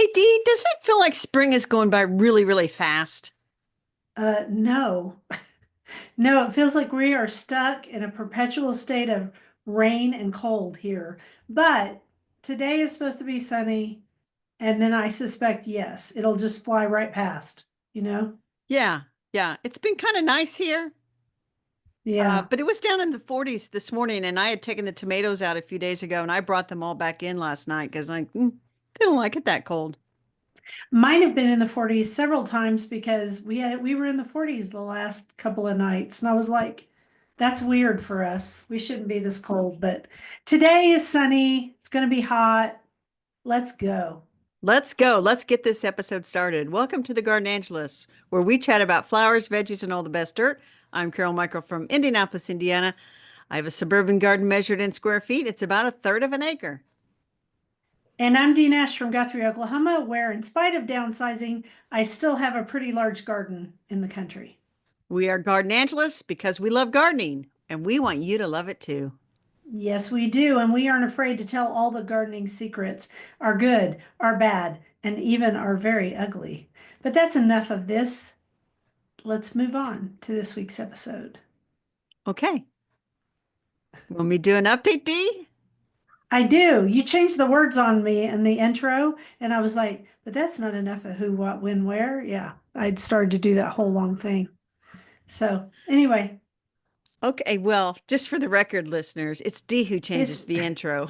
Hey Dee, does it feel like spring is going by really, really fast? No. No, it feels like we are stuck in a perpetual state of rain and cold here. But today is supposed to be sunny, and then I suspect, yes, it'll just fly right past, you know? Yeah, yeah. It's been kind of nice here. Yeah. But it was down in the 40s this morning, and I had taken the tomatoes out a few days ago, and I brought them all back in last night because they don't like it that cold. Mine have been in the 40s several times because we were in the 40s the last couple of nights, and I was like, that's weird for us. We shouldn't be this cold, but today is sunny. It's going to be hot. Let's go. Let's go. Let's get this episode started. Welcome to the Garden Angelus, where we chat about flowers, veggies, and all the best dirt. I'm Carol Michael from Indianapolis, Indiana. I have a suburban garden measured in square feet. It's about a third of an acre. And I'm Dee Nash from Guthrie, Oklahoma, where, in spite of downsizing, I still have a pretty large garden in the country. We are Garden Angelus because we love gardening, and we want you to love it too. Yes, we do. And we aren't afraid to tell all the gardening secrets, our good, our bad, and even our very ugly. But that's enough of this. Let's move on to this week's episode. Okay. Want me to do an update, D? I do. You changed the words on me in the intro, and I was like, but that's not enough of who, what, when, where. Yeah, I'd started to do that whole long thing. So, anyway, Okay, well, just for the record, listeners, it's D who changes it's the intro.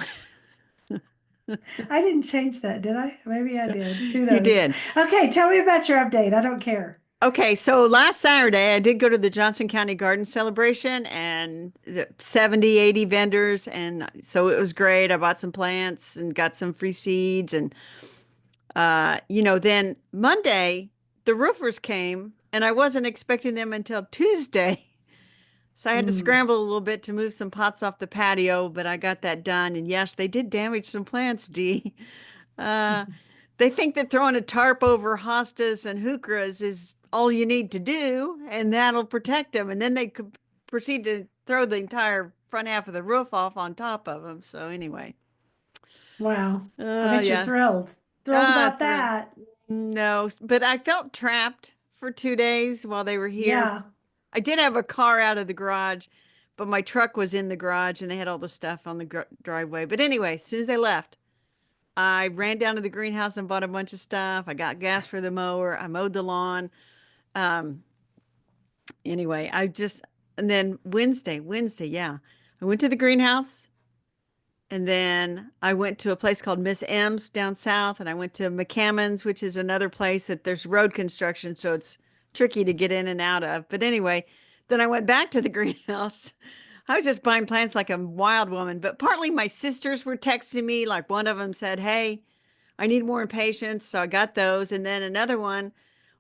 I didn't change that, did I? Maybe I did. Who You knows? did. Okay, tell me about your update. I don't care. Okay, so last Saturday I did go to the Johnson County Garden Celebration and 70, 80 vendors. And so it was great. I bought some plants and got some free seeds. And, then Monday, the roofers came and I wasn't expecting them until Tuesday. So I had to Mm. scramble a little bit to move some pots off the patio, but I got that done. And yes, they did damage some plants, Dee. Uh, they think that throwing a tarp over hostas and heucheras is all you need to do, and that'll protect them. And then they could proceed to throw the entire front half of the roof off on top of them. So anyway, Wow. I bet you're yeah, thrilled. Thrilled about thrilled. that. No, but I felt trapped for 2 days while they were here. Yeah. I did have a car out of the garage, but my truck was in the garage and they had all the stuff on the driveway. But anyway, as soon as they left, I ran down to the greenhouse and bought a bunch of stuff. I got gas for the mower. I mowed the lawn. Um, anyway, and then Wednesday, yeah. I went to the greenhouse and then I went to a place called Miss M's down south and I went to McCammon's, which is another place that there's road construction, so it's tricky to get in and out of. But anyway, then I went back to the greenhouse. I was just buying plants like a wild woman, but partly my sisters were texting me. Like one of them said, "Hey, I need more impatience." So I got those. And then another one,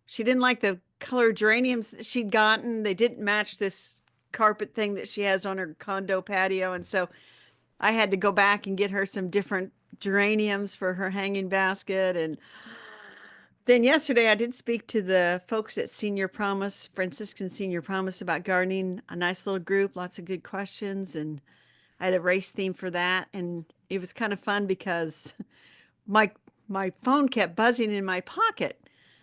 she didn't like the color geraniums that she'd gotten. They didn't match this carpet thing that she has on her condo patio. And so I had to go back and get her some different geraniums for her hanging basket. And then yesterday I did speak to the folks at Senior Promise, Franciscan Senior Promise about gardening, a nice little group, lots of good questions. And I had a race theme for that. And it was kind of fun because my my phone kept buzzing in my pocket.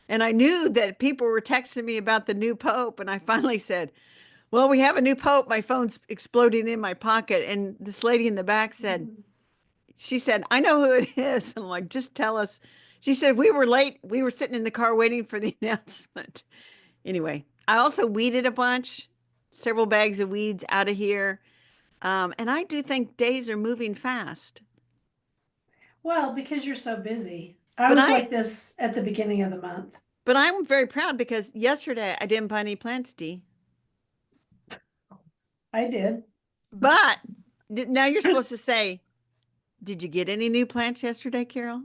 And I knew that people were texting me about the new pope. And I finally said, "Well, we have a new pope." My phone's exploding in my pocket. And this lady in the back said, she said, "I know who it is." I'm like, "Just tell us." She said, "We were late. We were sitting in the car waiting for the announcement." Anyway, I also weeded a bunch, several bags of weeds out of here. And I do think days are moving fast. Well, because you're so busy. I But was I like this at the beginning of the month. But I'm very proud because yesterday I didn't buy any plants, D. I did. But now you're supposed to say, did you get any new plants yesterday, Carol?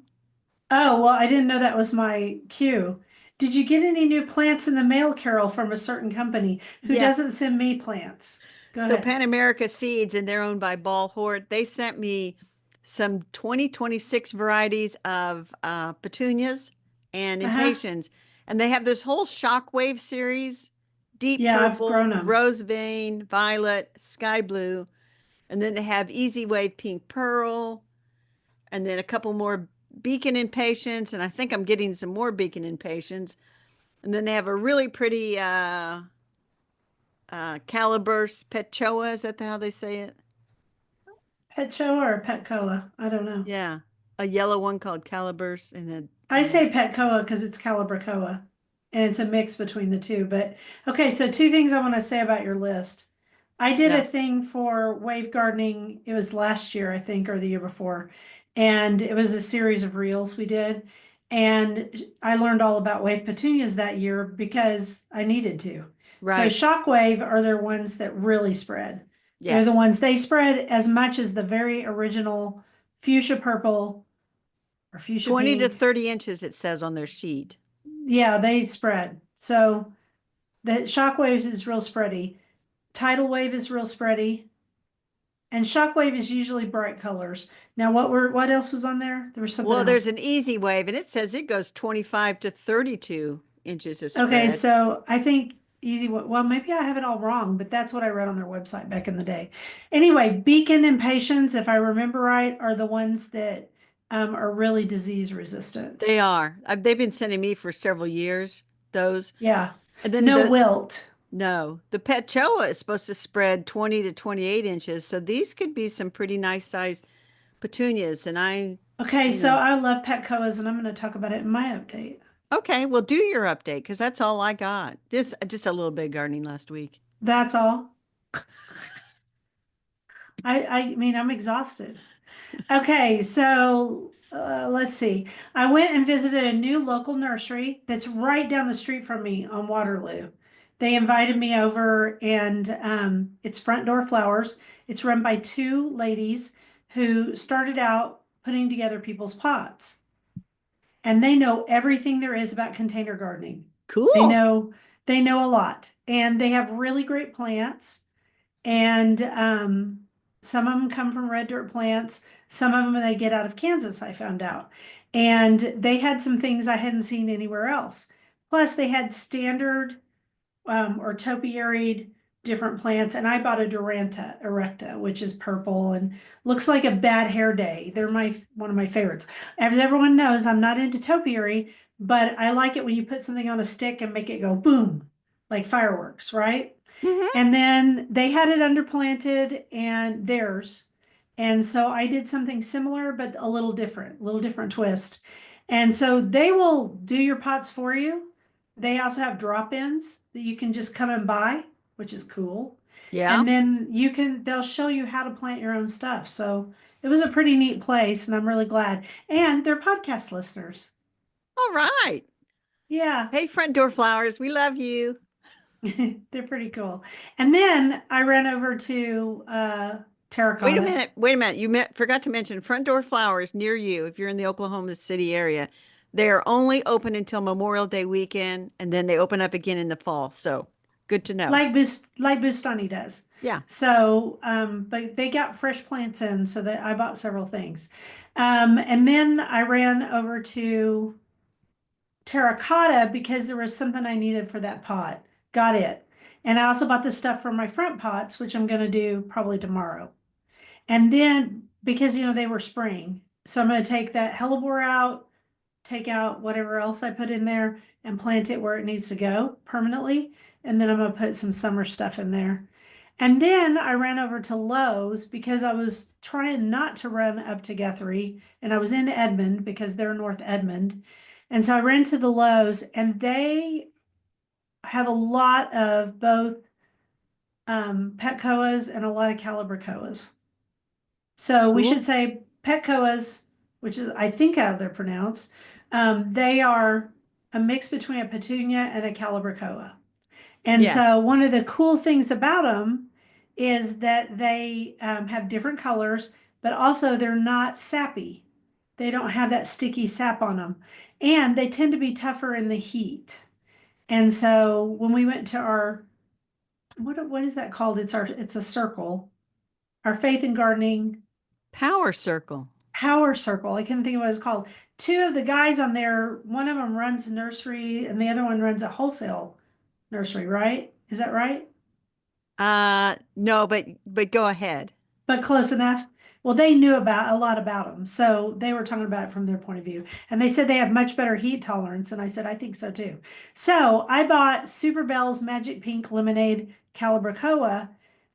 Oh, well, I didn't know that was my cue. Did you get any new plants in the mail, Carol, from a certain company who Yeah. doesn't send me plants? Go So ahead. Pan America Seeds, and they're owned by Ball Hort. They sent me some 2026 varieties of petunias and Uh-huh. impatiens. And they have this whole shockwave series, deep Yeah, I've purple, grown them. rose vein, violet, sky blue. And then they have easy wave pink pearl, and then a couple more beacon impatiens, and I think I'm getting some more beacon impatiens. And then they have a really pretty calaburse pechoa. Is that how they say it? Pet show or pet coa? I don't know. Yeah, a yellow one called calaburse and I say Petcoa because it's Calibracoa and it's a mix between the two. But okay, so two things I want to say about your list. I did a yeah, thing for wave gardening. It was last year, I think, or the year before. And it was a series of reels we did. And I learned all about wave petunias that year because I needed to. So right. shockwave are the ones that really spread. They're the Yes. ones they spread as much as the very original fuchsia purple or fuchsia 20 to pink. 30 inches, it says on their sheet. Yeah, they spread. So the shockwaves is real spready. Tidal wave is real spready. And shockwave is usually bright colors. Now what else was on there? There was something Well, there's else. an easy wave, and it says it goes 25 to 32 inches of Okay, spread. so I think well, maybe I have it all wrong, but that's what I read on their website back in the day. Anyway, Beacon and Patience, if I remember right, are the ones that are really disease resistant. They are. They've been sending me for several years, those. Yeah. And then No wilt. no, the Pechoa is supposed to spread 20 to 28 inches. So these could be some pretty nice sized petunias. And Okay, you so know, I love Petcoas and I'm going to talk about it in my update. okay, well, do your update because that's all I got. Just a little bit of gardening last week. That's all. I mean, I'm exhausted. Okay, so let's see. I went and visited a new local nursery that's right down the street from me on Waterloo. They invited me over, and it's Front Door Flowers. It's run by two ladies who started out putting together people's pots, and they know everything there is about container gardening. They Cool. know they know a lot, and they have really great plants. And some of them come from red dirt plants. Some of them they get out of Kansas, I found out. And they had some things I hadn't seen anywhere else. Plus, they had standard or topiaried different plants. And I bought a Duranta erecta, which is purple and looks like a bad hair day. They're one of my favorites. As everyone knows, I'm not into topiary, but I like it when you put something on a stick and make it go boom, like fireworks, right? Hmm. And then they had it underplanted and theirs. And so I did something similar, but a little different twist. And so they will do your pots for you. They also have drop-ins that you can just come and buy, which is cool. Yeah. And then they'll show you how to plant your own stuff. So it was a pretty neat place, and I'm really glad. And they're podcast listeners. All right. Yeah, Hey, front door flowers, we love you. they're pretty cool. And then I ran over to Wait a Terracotta. minute. Wait a minute. Forgot to mention front door flowers near you if you're in the Oklahoma City area. They are only open until Memorial Day weekend, and then they open up again in the fall. So good to know. Like Bustani does. Yeah. So, but they got fresh plants in, so that I bought several things. And then I ran over to Terracotta because there was something I needed for that pot. Got it. And I also bought the stuff for my front pots, which I'm going to do probably tomorrow. And then because they were spring, so I'm going to take that hellebore out, take out whatever else I put in there and plant it where it needs to go permanently. And then I'm gonna put some summer stuff in there. And then I ran over to Lowe's because I was trying not to run up to Guthrie and I was in Edmond because they're North Edmond. And so I ran to the Lowe's and they have a lot of both Petcoas and a lot of Calibracoas. So we Cool. should say Petcoas, which is I think how they're pronounced. They are a mix between a petunia and a calibrachoa. And so Yes. one of the cool things about them is that they have different colors, but also they're not sappy. They don't have that sticky sap on them. And they tend to be tougher in the heat. And so when we went to our, what is that called? It's a circle. Our faith in gardening Power circle. power circle. I couldn't think of what it's called. Two of the guys on there, one of them runs nursery and the other one runs a wholesale nursery, right? Is that right? No, but go ahead. But close enough. Well, they knew about a lot about them, so they were talking about it from their point of view. And they said they have much better heat tolerance, and I said I think so too. So I bought Super Bell's Magic Pink Lemonade Calabricoa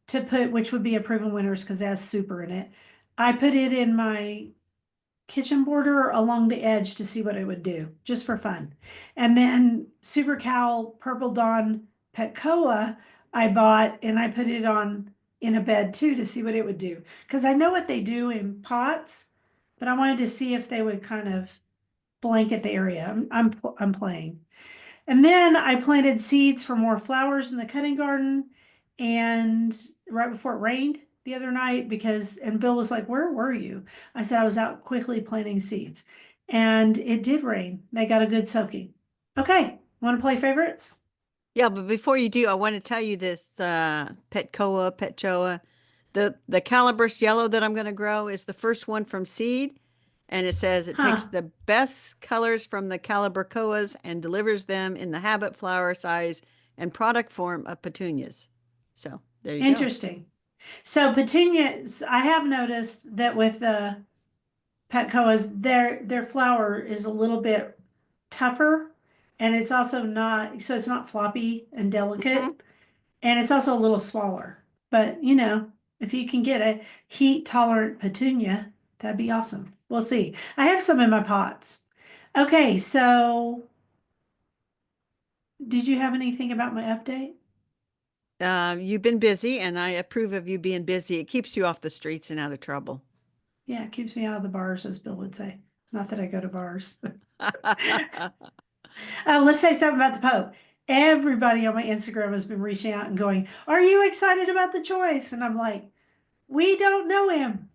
to put, which would be a proven winners because it has super in it. I put it in my kitchen border along the edge to see what it would do, just for fun. And then Super Cal Purple Dawn Petcoa I bought and I put it on in a bed too to see what it would do. Because I know what they do in pots, but I wanted to see if they would kind of blanket the area. I'm playing. And then I planted seeds for more flowers in the cutting garden. And right before it rained the other night, and Bill was like, "Where were you?" I said, "I was out quickly planting seeds." And it did rain. They got a good soaking. Okay, want to play favorites? Yeah, but before you do, I want to tell you this Petchoa. The calabash yellow that I'm going to grow is the first one from seed, and it says it takes Huh, the best colors from the calabracoas and delivers them in the habit, flower size, and product form of petunias. So there you go. interesting. So petunias, I have noticed that with the petcoas, their flower is a little bit tougher, and it's also not so it's not floppy and Mhm. delicate. And it's also a little smaller. But if you can get a heat tolerant petunia, that'd be awesome. We'll see. I have some in my pots. Okay, so did you have anything about my update? You've been busy, and I approve of you being busy. It keeps you off the streets and out of trouble. Yeah, it keeps me out of the bars, as Bill would say. Not that I go to bars. Oh, let's say something about the Pope. Everybody on my Instagram has been reaching out and going, "Are you excited about the choice?" And I'm like, "We don't know him.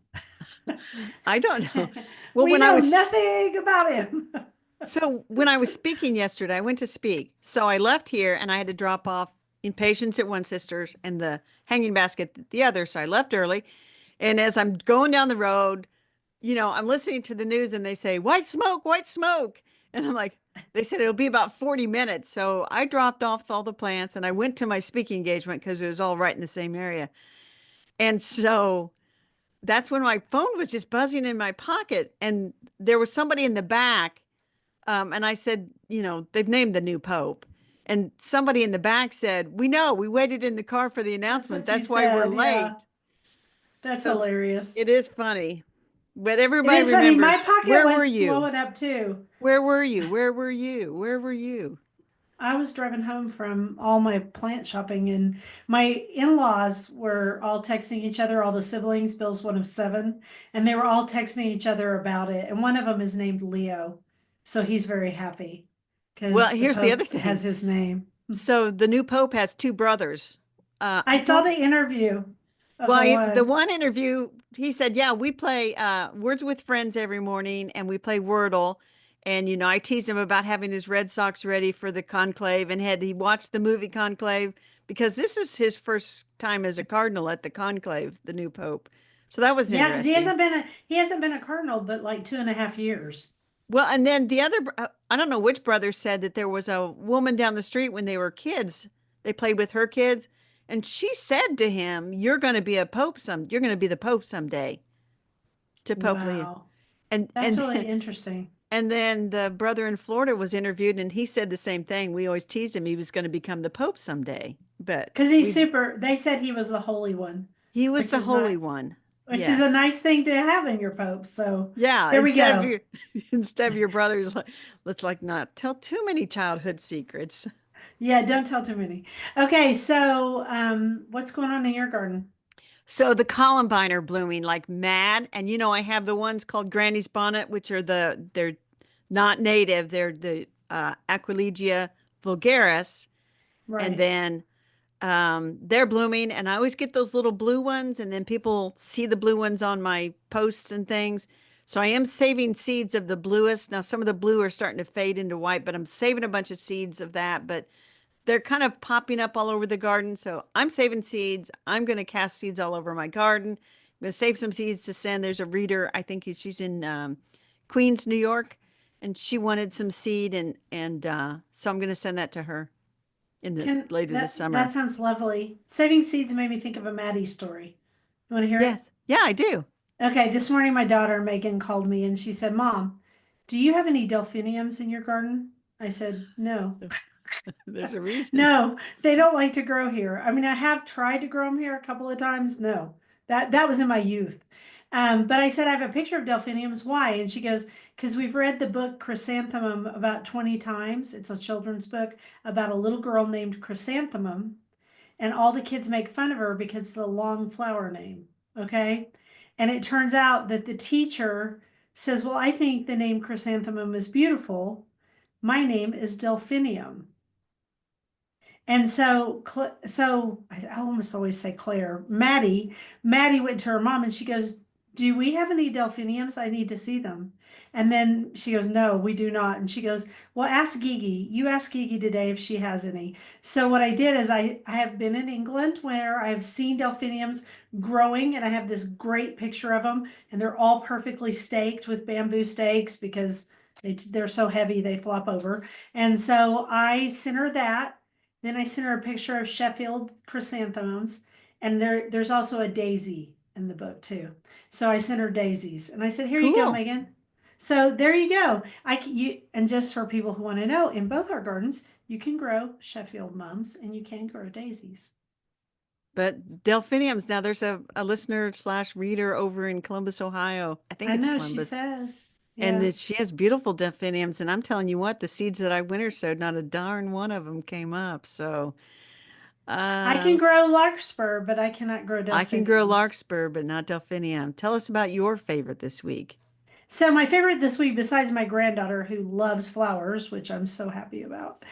I don't know. Well, We when I know was nothing about him." when I was speaking yesterday, I went to speak. So I left here and I had to drop off Impatience at one sister's and the hanging basket at the other. So I left early. And as I'm going down the road, I'm listening to the news and they say, white smoke, white smoke. And I'm like, they said it'll be about 40 minutes. So I dropped off all the plants and I went to my speaking engagement because it was all right in the same area. And so that's when my phone was just buzzing in my pocket. And there was somebody in the back and I said, they've named the new pope. And somebody in the back said, we know, we waited in the car for the That's announcement. what you That's why we're said. Yeah, late. that's So hilarious. it is funny. But It everybody is funny. My remembers, pocket where were was you? blowing up too. Where were you? Where were you? Where were you? I was driving home from all my plant shopping, and my in-laws were all texting each other, all the siblings. Bill's one of seven, and they were all texting each other about it. And one of them is named Leo, so he's very happy Well, because the here's the other Pope has thing. his name. So the new pope has two brothers. I I saw don't the interview of Well, the the one. one interview, he said, yeah, we play Words with Friends every morning and we play Wordle. And, I teased him about having his Red Sox ready for the conclave and had he watched the movie Conclave because this is his first time as a cardinal at the conclave, the new pope. So that was Yeah, because he interesting. hasn't been a cardinal but like 2.5 years. Well, and then the other, I don't know which brother said that there was a woman down the street when they were kids. They played with her kids, and she said to him, you're going to be the pope someday," to Pope Leo. Wow, And that's and really interesting. and then the brother in Florida was interviewed, and he said the same thing. We always teased him he was going to become the pope someday, but Because he's super. They said he was the holy one, he was which the is holy not, one. which is a Yes. nice thing to have in your pope. So Yeah, there we go. instead of your brothers like, let's like not tell too many childhood secrets. Yeah, don't tell too many. Okay, so what's going on in your garden? So the columbine are blooming like mad, and I have the ones called Granny's Bonnet, which are they're not native. They're the Aquilegia vulgaris, and Right. then they're blooming. And I always get those little blue ones, and then people see the blue ones on my posts and things. So I am saving seeds of the bluest. Now some of the blue are starting to fade into white, but I'm saving a bunch of seeds of that. But they're kind of popping up all over the garden. So I'm saving seeds. I'm going to cast seeds all over my garden. I'm going to save some seeds to send. There's a reader, I think she's in Queens, New York, and she wanted some seed, and so I'm going to send that to her in the Can later this that summer. sounds lovely. Saving seeds made me think of a Maddie story. You want to hear it? Yes, yeah, I do. Okay, this morning my daughter Megan called me and she said, "Mom, do you have any delphiniums in your garden?" I said, "No." There's a reason. No, they don't like to grow here. I mean, I have tried to grow them here a couple of times. No, that was in my youth. But I said I have a picture of delphiniums. Why? And she goes, because we've read the book Chrysanthemum about 20 times. It's a children's book about a little girl named Chrysanthemum, and all the kids make fun of her because it's a long flower name. Okay. And it turns out that the teacher says, "Well, I think the name Chrysanthemum is beautiful. My name is Delphinium." And so I almost always say Claire, Maddie went to her mom and she goes, "Do we have any delphiniums? I need to see them." And then she goes, "No, we do not." And she goes, "Well, ask Gigi. You ask Gigi today if she has any." So what I did is I have been in England where I have seen delphiniums growing and I have this great picture of them and they're all perfectly staked with bamboo stakes because they're so heavy they flop over. And so I sent her that. Then I sent her a picture of Sheffield chrysanthemums, and there's also a daisy in the book too. So I sent her daisies, and I said, "Here you go, Cool. Megan." So there you go. And just for people who want to know, in both our gardens, you can grow Sheffield mums and you can grow daisies. But delphiniums, now there's a listener slash reader over in Columbus, Ohio. I think I it's know she Columbus. says, And yeah. she has beautiful delphiniums. And I'm telling you what, the seeds that I winter sowed, not a darn one of them came up. So I can uh, grow larkspur, but I cannot grow I can grow delphiniums. larkspur, but not delphinium. Tell us about your favorite this week. So my favorite this week, besides my granddaughter who loves flowers, which I'm so happy about,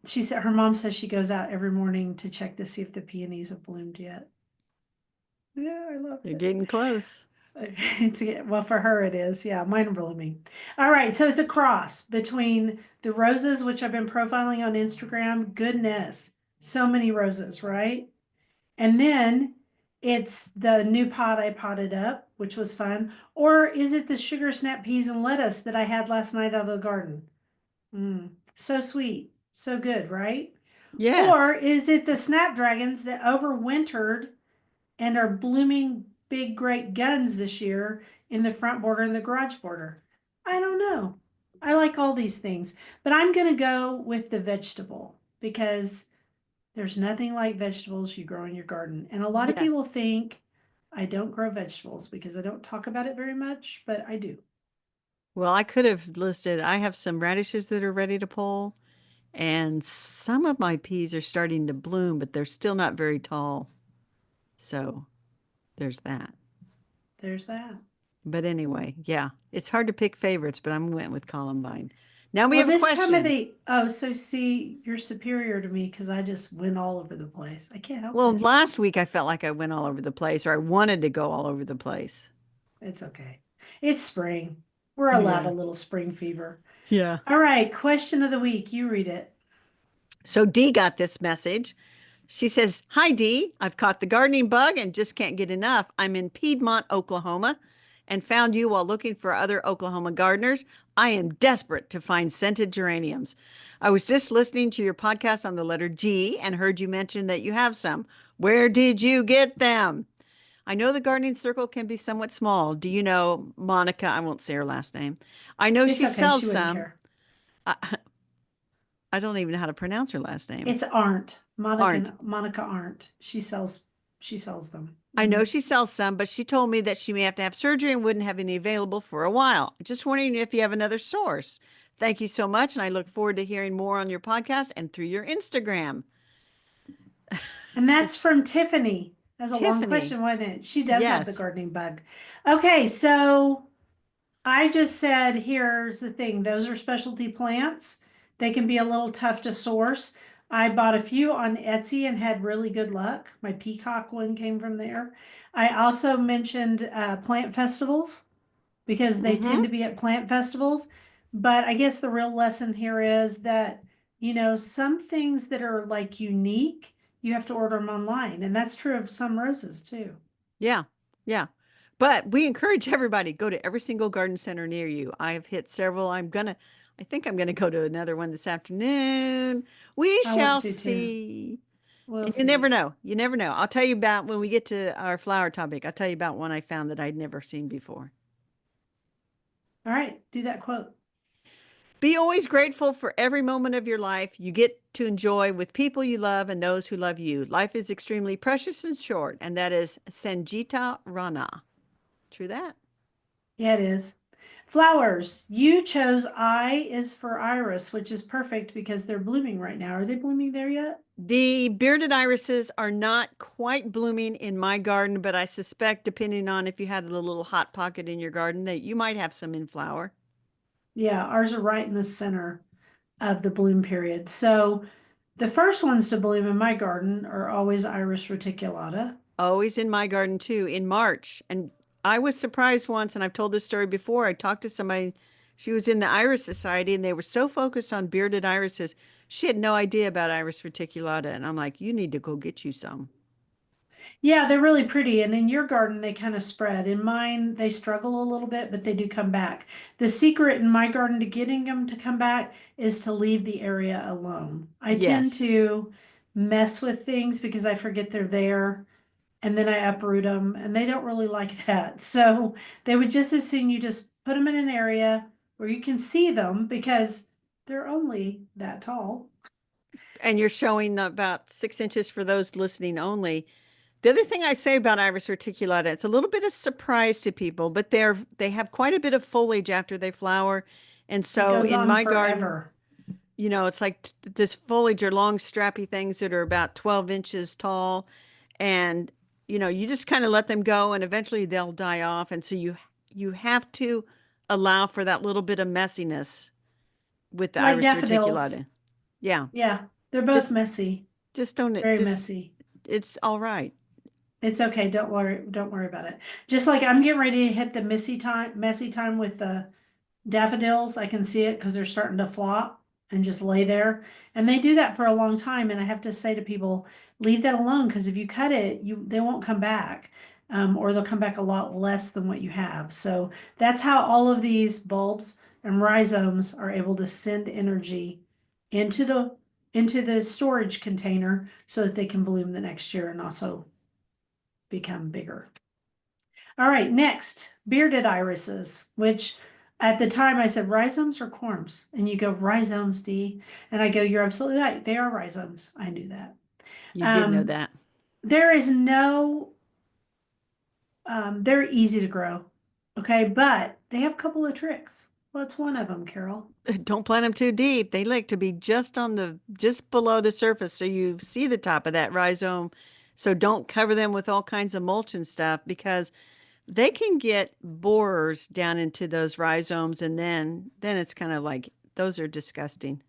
she said her mom says she goes out every morning to check to see if the peonies have bloomed yet. Yeah, I love You're it. getting close. It's well for her it is. Yeah, mine are blooming. All right, so it's a cross between the roses, which I've been profiling on Instagram. Goodness, so many roses, right? And then it's the new pot I potted up, which was fun. Or is it the sugar snap peas and lettuce that I had last night out of the garden? So sweet, so good, right? Or Yes. is it the snapdragons that overwintered and are blooming big, great guns this year in the front border and the garage border? I don't know. I like all these things, but I'm going to go with the vegetable because there's nothing like vegetables you grow in your garden. And a lot of people Yes. think I don't grow vegetables because I don't talk about it very much, but I do. Well, I could have listed, I have some radishes that are ready to pull, and some of my peas are starting to bloom, but they're still not very tall. So there's that. There's that. But anyway, yeah, it's hard to pick favorites, but I went with Columbine. Now we Well, have a this time of question. the, oh, so see, you're superior to me because I just went all over the place. I can't help Well, it. last week I felt like I went all over the place, or I wanted to go all over the place. It's okay. It's spring. We're allowed a Yeah. little spring fever. Yeah. All right, question of the week. You read it. So Dee got this message. She says, "Hi, Dee. I've caught the gardening bug and just can't get enough. I'm in Piedmont, Oklahoma, and found you while looking for other Oklahoma gardeners. I am desperate to find scented geraniums. I was just listening to your podcast on the letter G and heard you mention that you have some. Where did you get them? I know the gardening circle can be somewhat small. Do you know Monica? I won't say her last name. I know It's she okay. sells She wouldn't some. care. I, I don't even know how to pronounce her last name. It's Arndt. Aren't. Monica Arndt. She sells them. I know Mhm. she sells some, but she told me that she may have to have surgery and wouldn't have any available for a while. Just wondering if you have another source. Thank you so much, and I look forward to hearing more on your podcast and through your Instagram. And that's from Tiffany. That was a long Tiffany. question, wasn't it? She does have the Yes. gardening bug. Okay, so I just said, here's the thing. Those are specialty plants. They can be a little tough to source. I bought a few on Etsy and had really good luck. My peacock one came from there. I also mentioned plant festivals because they Mm-hmm. tend to be at plant festivals. But I guess the real lesson here is that, some things that are like unique, you have to order them online. And that's true of some roses too. Yeah. Yeah. But we encourage everybody go to every single garden center near you. I've hit several. I think I'm gonna go to another one this afternoon. We I want shall to too. see. We'll And you never see. know. You never know. I'll tell you about when we get to our flower topic. I'll tell you about one I found that I'd never seen before. All right, do that quote. Be always grateful for every moment of your life you get to enjoy with people you love and those who love you. Life is extremely precious and short, and that is Sanjita Rana. True that. Yeah, it is. Flowers. You chose I is for iris, which is perfect because they're blooming right now. Are they blooming there yet? The bearded irises are not quite blooming in my garden, but I suspect, depending on if you had a little hot pocket in your garden, that you might have some in flower. Yeah, ours are right in the center of the bloom period. So the first ones to bloom in my garden are always Iris reticulata. Always in my garden too, in March. And I was surprised once, and I've told this story before. I talked to somebody, she was in the Iris Society, and they were so focused on bearded irises, she had no idea about Iris reticulata. And I'm like, you need to go get you some. Yeah, they're really pretty. And in your garden, they kind of spread. In mine, they struggle a little bit, but they do come back. The secret in my garden to getting them to come back is to leave the area alone. I tend Yes. to mess with things because I forget they're there and then I uproot them and they don't really like that. So they would just as soon you just put them in an area where you can see them because they're only that tall. And you're showing about 6 inches for those listening only. The other thing I say about Iris reticulata, it's a little bit of surprise to people, but they have quite a bit of foliage after they flower. And It so goes in on my garden, forever. it's like this foliage are long, strappy things that are about 12 inches tall. And, you just kind of let them go and eventually they'll die off. And so you have to allow for that little bit of messiness with the Like Iris daffodils. reticulata. Yeah. Yeah, they're both Just, messy, just don't, very just, messy. it's all right. It's okay. Don't worry about it. Just like I'm getting ready to hit the messy time with the daffodils. I can see it because they're starting to flop and just lay there. And they do that for a long time. And I have to say to people, leave that alone because if you cut it, they won't come back. Or they'll come back a lot less than what you have. So that's how all of these bulbs and rhizomes are able to send energy into the storage container so that they can bloom the next year and also become bigger. All right, next, bearded irises, which at the time I said rhizomes or corms, and you go rhizomes, D, and I go, you're absolutely right. They are rhizomes. I knew that. You did know Um, that. there is no, they're easy to grow, okay, but they have a couple of tricks. What's one of them, Carol? Don't plant them too deep. They like to be just below the surface so you see the top of that rhizome. So don't cover them with all kinds of mulch and stuff because they can get borers down into those rhizomes and then it's kind of like those are disgusting.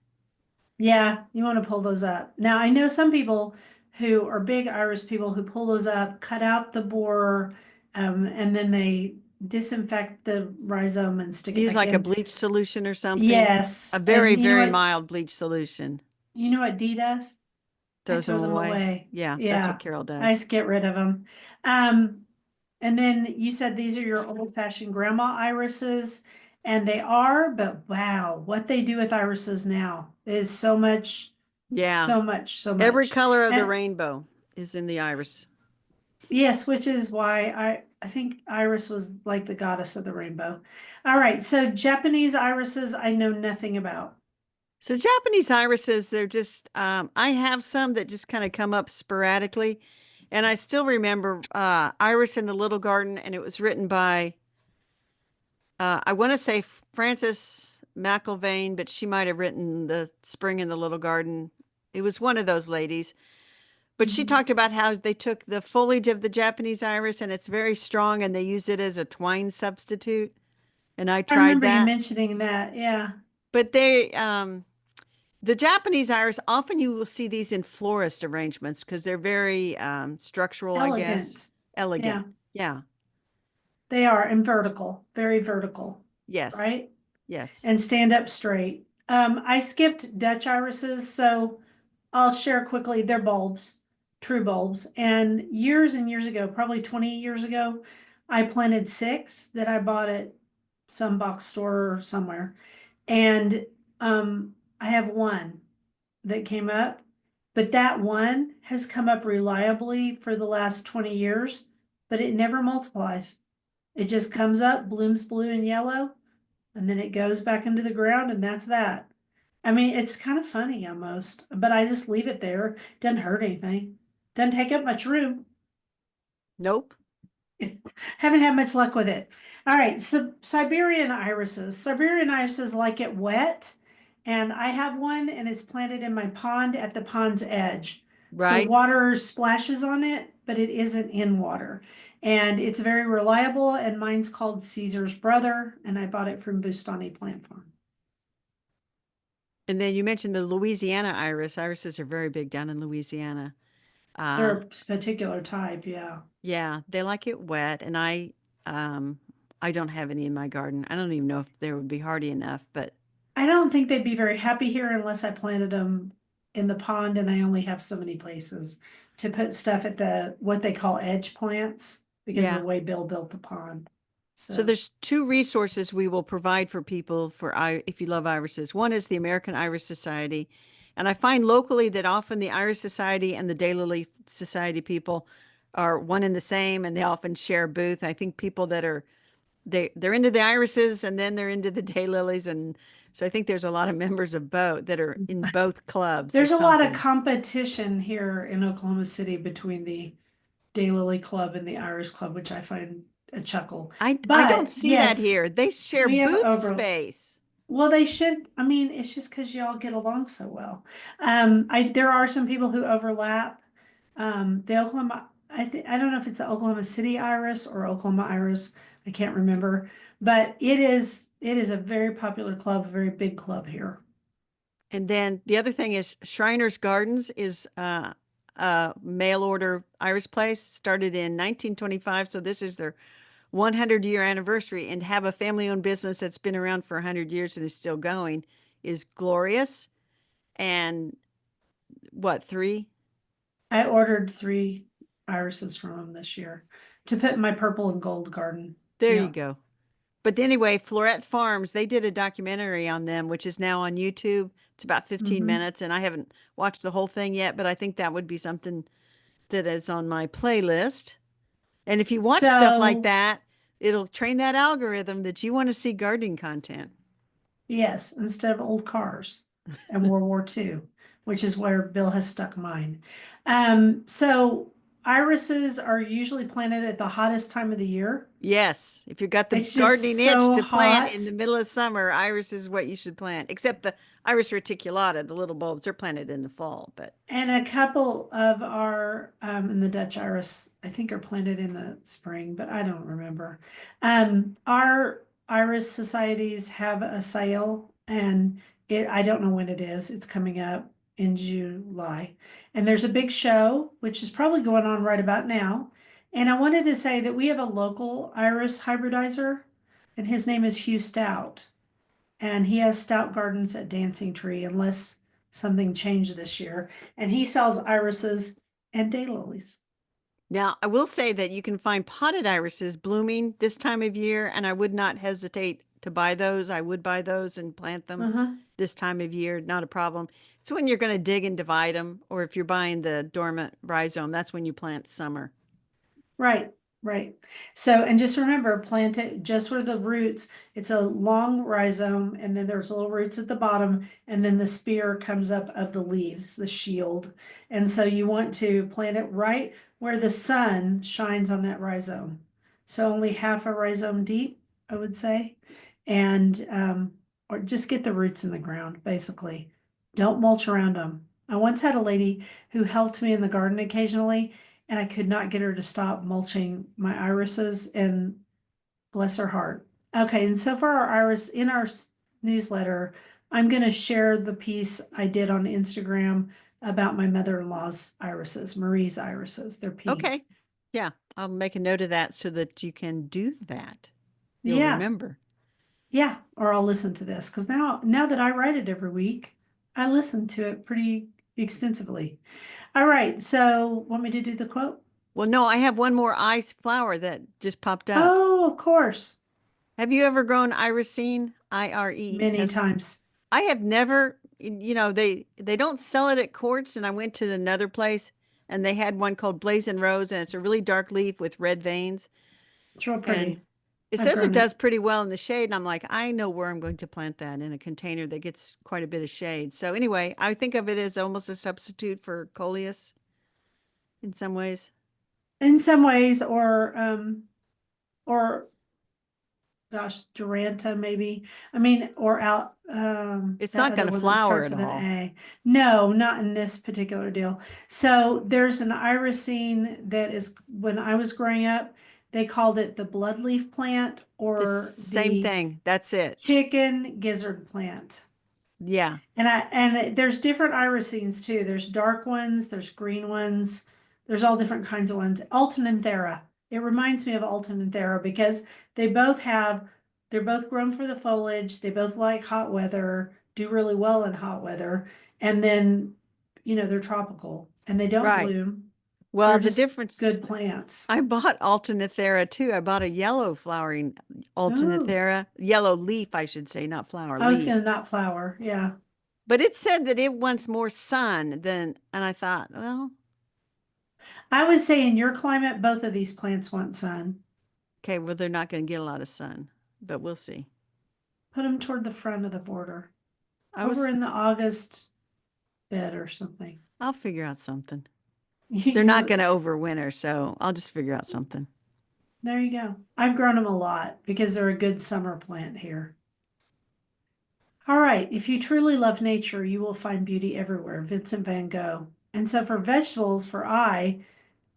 Yeah, you want to pull those up. Now, I know some people who are big iris people who pull those up, cut out the borer, and then they disinfect the rhizome and stick it Use back like a in. bleach solution or something. A Yes, very, and very mild bleach solution. you know what D does? I Throws them throw them away. away. Yeah, that's what Yeah, Carol I does. just get rid of them. Um, and then you said these are your old-fashioned grandma irises, and they are, but wow, what they do with irises now is so much, Yeah. so much, so Every much. color of the And rainbow is in the iris. yes, which is why I think Iris was like the goddess of the rainbow. All right, so Japanese irises I know nothing about. So Japanese irises, they're just I have some that just kind of come up sporadically. And I still remember Iris in the Little Garden, and it was written by I want to say Frances McIlvaine, but she might have written The Spring in the Little Garden. It was one of those ladies. But she Mhm. talked about how they took the foliage of the Japanese iris and it's very strong and they used it as a twine substitute. And I I tried remember you that. mentioning that. Yeah. But the Japanese iris, often you will see these in florist arrangements because they're very structural, I guess. Elegant. Elegant. Yeah, Yeah. they are and vertical, very vertical, Yes. right? Yes. And stand up straight. I skipped Dutch irises, so I'll share quickly. They're bulbs, true bulbs. And years ago, probably 20 years ago, I planted six that I bought at some box store or somewhere. And I have one that came up But that one has come up reliably for the last 20 years, but it never multiplies. It just comes up, blooms blue and yellow, and then it goes back into the ground, and that's that. I mean, it's kind of funny almost, but I just leave it there. Doesn't hurt anything. Doesn't take up much room. Nope. Haven't had much luck with it. All right, so Siberian irises. Siberian irises like it wet, and I have one and it's planted in my pond at the pond's edge. So Right. water splashes on it, but it isn't in water. And it's very reliable, and mine's called Caesar's Brother, and I bought it from Bustani Plant Farm. And then you mentioned the Louisiana iris. Irises are very big down in Louisiana. They're Uh, a particular type, yeah. yeah, they like it wet, and um, I don't have any in my garden. I don't even know if they would be hardy enough, but I don't think they'd be very happy here unless I planted them in the pond, and I only have so many places to put stuff at the what they call edge plants because of yeah. the way Bill built the pond. So So there's two resources we will provide for people for if you love irises. One is the American Iris Society, and I find locally that often the Iris Society and the Daylily Society people are one and the same, and they often share a booth. I think people that are they're into the irises and then they're into the daylilies, and so I think there's a lot of members of both that are in both clubs or there's a lot of something. competition here in Oklahoma City between the Daylily Club and the Iris Club, which I find a chuckle. I don't But see that yes, here. They share we have booth over. space. Well, they should. I mean, it's just because y'all get along so well. There are some people who overlap. The Oklahoma, I don't know if it's the Oklahoma City Iris or Oklahoma Iris. I can't remember, but it is a very popular club, a very big club here. And then the other thing is Shriners Gardens is a mail order iris place started in 1925. So this is their 100-year anniversary, and have a family owned business that's been around for 100 years and is still going is glorious. And what, three? I ordered 3 irises from them this year to put in my purple and gold garden. There you Yeah. go. But anyway, Florette Farms, they did a documentary on them, which is now on YouTube. It's about 15 Hmm. minutes, and I haven't watched the whole thing yet, but I think that would be something that is on my playlist. And if you watch stuff like So that, it'll train that algorithm that you want to see gardening content. yes, instead of old cars and World War II, which is where Bill has stuck mine. So irises are usually planted at the hottest time of the year. Yes, if you've got the It's just gardening itch so to plant in the hot. middle of summer, iris is what you should plant. Except the Iris reticulata, the little bulbs, are planted in the fall. But And a couple of our, and the Dutch iris, I think are planted in the spring, but I don't remember. Our iris societies have a sale and I don't know when it is. It's coming up in July. And there's a big show, which is probably going on right about now. And I wanted to say that we have a local iris hybridizer, and his name is Hugh Stout. And he has Stout Gardens at Dancing Tree, unless something changed this year. And he sells irises and daylilies. now I will say that you can find potted irises blooming this time of year, and I would not hesitate to buy those. I would buy those and plant them Uh-huh. this time of year, not a problem. It's when you're going to dig and divide them, or if you're buying the dormant rhizome, that's when you plant summer. Right, right. So, and just remember, plant it just where the roots, it's a long rhizome, and then there's little roots at the bottom, and then the spear comes up of the leaves, the shield. And so you want to plant it right where the sun shines on that rhizome. So only half a rhizome deep, I would say. And or just get the roots in the ground, basically. Don't mulch around them. I once had a lady who helped me in the garden occasionally, and I could not get her to stop mulching my irises, and bless her heart. Okay, and so for our iris in our newsletter, I'm going to share the piece I did on Instagram about my mother-in-law's irises, Marie's irises. They're pink. Okay. Yeah, I'll make a note of that so that you can do that. You'll Yeah, remember. yeah, or I'll listen to this because now that I write it every week, I listen to it pretty extensively. All right, so want me to do the quote? Well, no, I have one more ice flower that just popped up. Oh, of course, Have you ever grown irisine? many Ires. times. I have never they don't sell it at Courts, and I went to another place and they had one called Blazing Rose, and it's a really dark leaf with red veins. It's real And pretty. it I've says it grown it. does pretty well in the shade. And I'm like, I know where I'm going to plant that in a container that gets quite a bit of shade. So anyway, I think of it as almost a substitute for coleus in some ways. In some ways, or gosh, Duranta maybe. I mean, or out It's that not going other to one that flower starts at with an all. A. No, not in this particular deal. So there's an irisine that is when I was growing up, they called it the bloodleaf plant The or same the thing. That's it. chicken gizzard plant. Yeah. And there's different irisines too. There's dark ones, there's green ones, there's all different kinds of ones. Alton and Thera. It reminds me of Alton and Thera because they both have, they're both grown for the foliage. They both like hot weather, do really well in hot weather. And then, they're tropical and they don't Right. bloom. Well, They're the just difference, good plants. I bought Alternithera too. I bought a yellow flowering Oh, Alternithera, yellow leaf, I should say, not flower, I was leaf. gonna not flower. Yeah. But it said that it wants more sun than, and I thought, well, I would say in your climate, both of these plants want sun. okay, well, they're not going to get a lot of sun, but we'll see. Put them toward the front of the border. I Over was, in the August bed or something. I'll figure out something. You, They're not you, going to overwinter, so I'll just figure out something. there you go. I've grown them a lot because they're a good summer plant here. All right, if you truly love nature, you will find beauty everywhere. Vincent van Gogh. And so for vegetables, for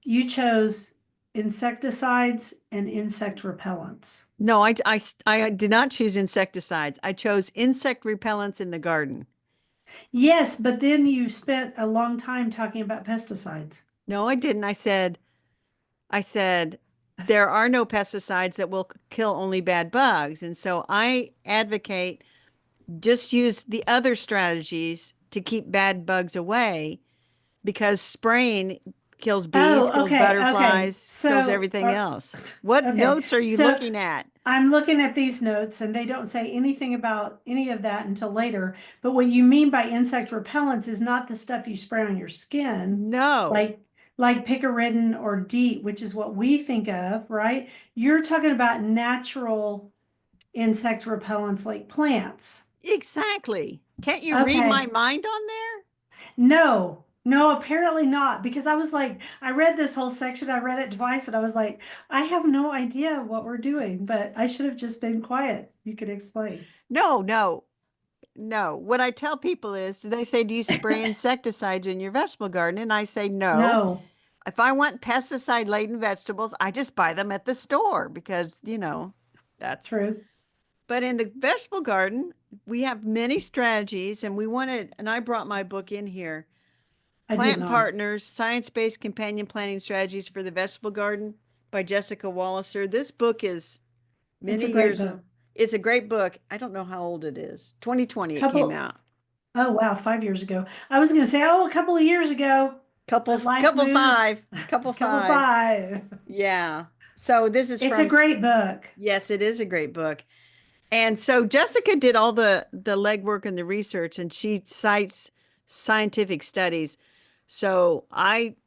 you chose insecticides and insect repellents. No, I did not choose insecticides. I chose insect repellents in the garden. Yes, but then you spent a long time talking about pesticides. No, I didn't. I said, there are no pesticides that will kill only bad bugs. And so I advocate just use the other strategies to keep bad bugs away because spraying kills bees, Oh, kills okay. butterflies, kills So, everything else. What okay. notes are you So looking at? I'm looking at these notes and they don't say anything about any of that until later. But what you mean by insect repellents is not the stuff you spray on your skin, No, like picaridin or DEET, which is what we think of, right? You're talking about natural insect repellents like plants. exactly. Can't you read my Okay. mind on there? No, no, apparently not. Because I was like, I read this whole section, I read it twice, and I was like, I have no idea what we're doing, but I should have just been quiet. You could explain. No, no, no. What I tell people is, do they say, do you spray insecticides in your vegetable garden? And I say, no. No, If I want pesticide laden vegetables, I just buy them at the store because, that's, true. but in the vegetable garden, we have many strategies and we wanted, and I brought my book in here, I did Plant not. Partners, Science-Based Companion Planting Strategies for the Vegetable Garden by Jessica Walliser. This book is It's many a great years book. old. It's a great book. I don't know how old it is. 2020 it came Couple, out. oh wow, 5 years ago. I was gonna say, oh, a couple of years ago, Couple but life couple moved. five, couple Couple five. five. Yeah. So this is It's a from, great book. yes, it is a great book. And so Jessica did all the legwork and the research, and she cites scientific studies. So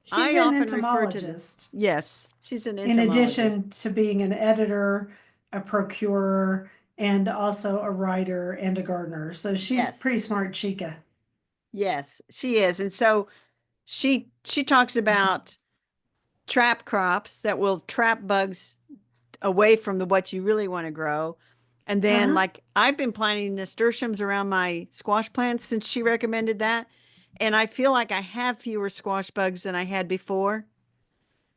She's I an often refer to entomologist, yes, she's an in entomologist. addition to being an editor, a procurer, and also a writer and a gardener. So she's Yes. pretty smart chica. Yes, she is. And so she talks about trap crops that will trap bugs away from the what you really want to grow. And then Uh-huh. like I've been planting nasturtiums around my squash plants since she recommended that. And I feel like I have fewer squash bugs than I had before.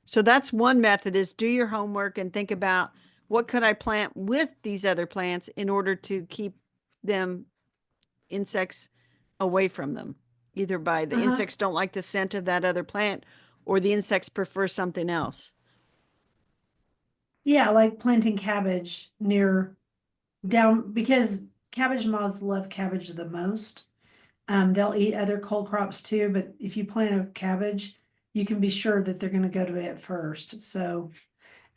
So that's one method is do your homework and think about what could I plant with these other plants in order to keep them insects away from them. Either by the Uh-huh. insects don't like the scent of that other plant or the insects prefer something else. Yeah, like planting cabbage near down because cabbage moths love cabbage the most. They'll eat other cold crops too, but if you plant a cabbage, you can be sure that they're going to go to it first. So,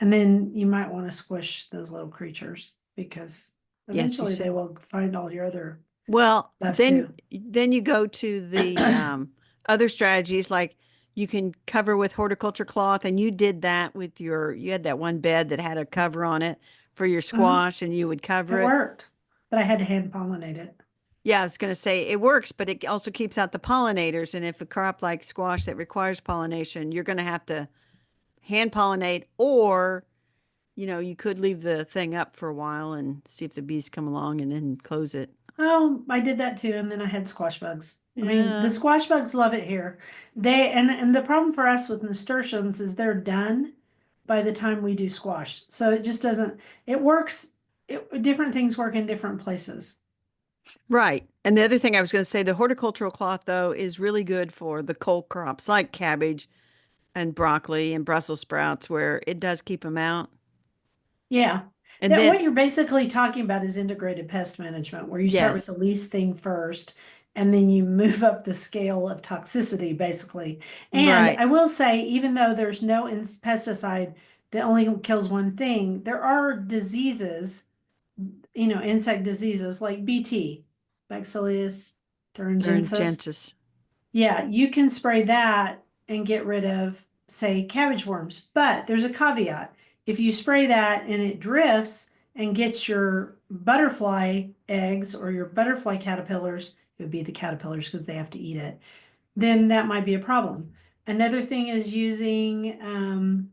and then you might want to squish those little creatures because Yes, you eventually they should. will find all your other. Well, stuff too. then you go to the other strategies like you can cover with horticulture cloth, and you did that with you had that one bed that had a cover on it for your Uh-huh. squash, and you would It cover it. worked, but I had to hand pollinate it. Yeah, I was going to say it works, but it also keeps out the pollinators. And if a crop like squash that requires pollination, you're going to have to hand pollinate, or you could leave the thing up for a while and see if the bees come along and then close it. Oh, I did that too, and then I had squash bugs. I mean, the Yeah. squash bugs love it here. And the problem for us with nasturtiums is they're done by the time we do squash. So it just doesn't, it works, different things work in different places. Right. And the other thing I was going to say, the horticultural cloth, though, is really good for the cold crops like cabbage and broccoli and Brussels sprouts, where it does keep them out. Yeah. And That then, what you're basically talking about is integrated pest management, where you start with yes, the least thing first, and then you move up the scale of toxicity, basically. And right. I will say, even though there's no pesticide that only kills one thing, there are diseases, insect diseases like BT, Bacillus They're thuringiensis. gentis. Yeah, you can spray that and get rid of, say, cabbage worms. But there's a caveat. If you spray that and it drifts and gets your butterfly eggs or your butterfly caterpillars, it would be the caterpillars because they have to eat it, then that might be a problem. Another thing is using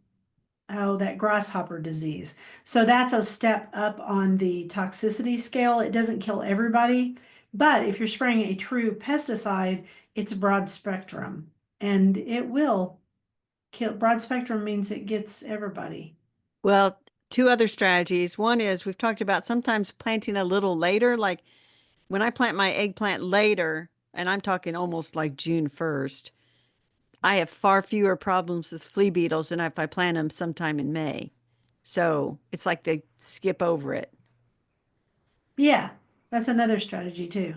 that grasshopper disease. So that's a step up on the toxicity scale. It doesn't kill everybody, but if you're spraying a true pesticide, it's broad spectrum and it will kill. Broad spectrum means it gets everybody. Well, two other strategies. One is we've talked about sometimes planting a little later. Like when I plant my eggplant later, and I'm talking almost like June 1st, I have far fewer problems with flea beetles than if I plant them sometime in May. So it's like they skip over it. Yeah, that's another strategy too.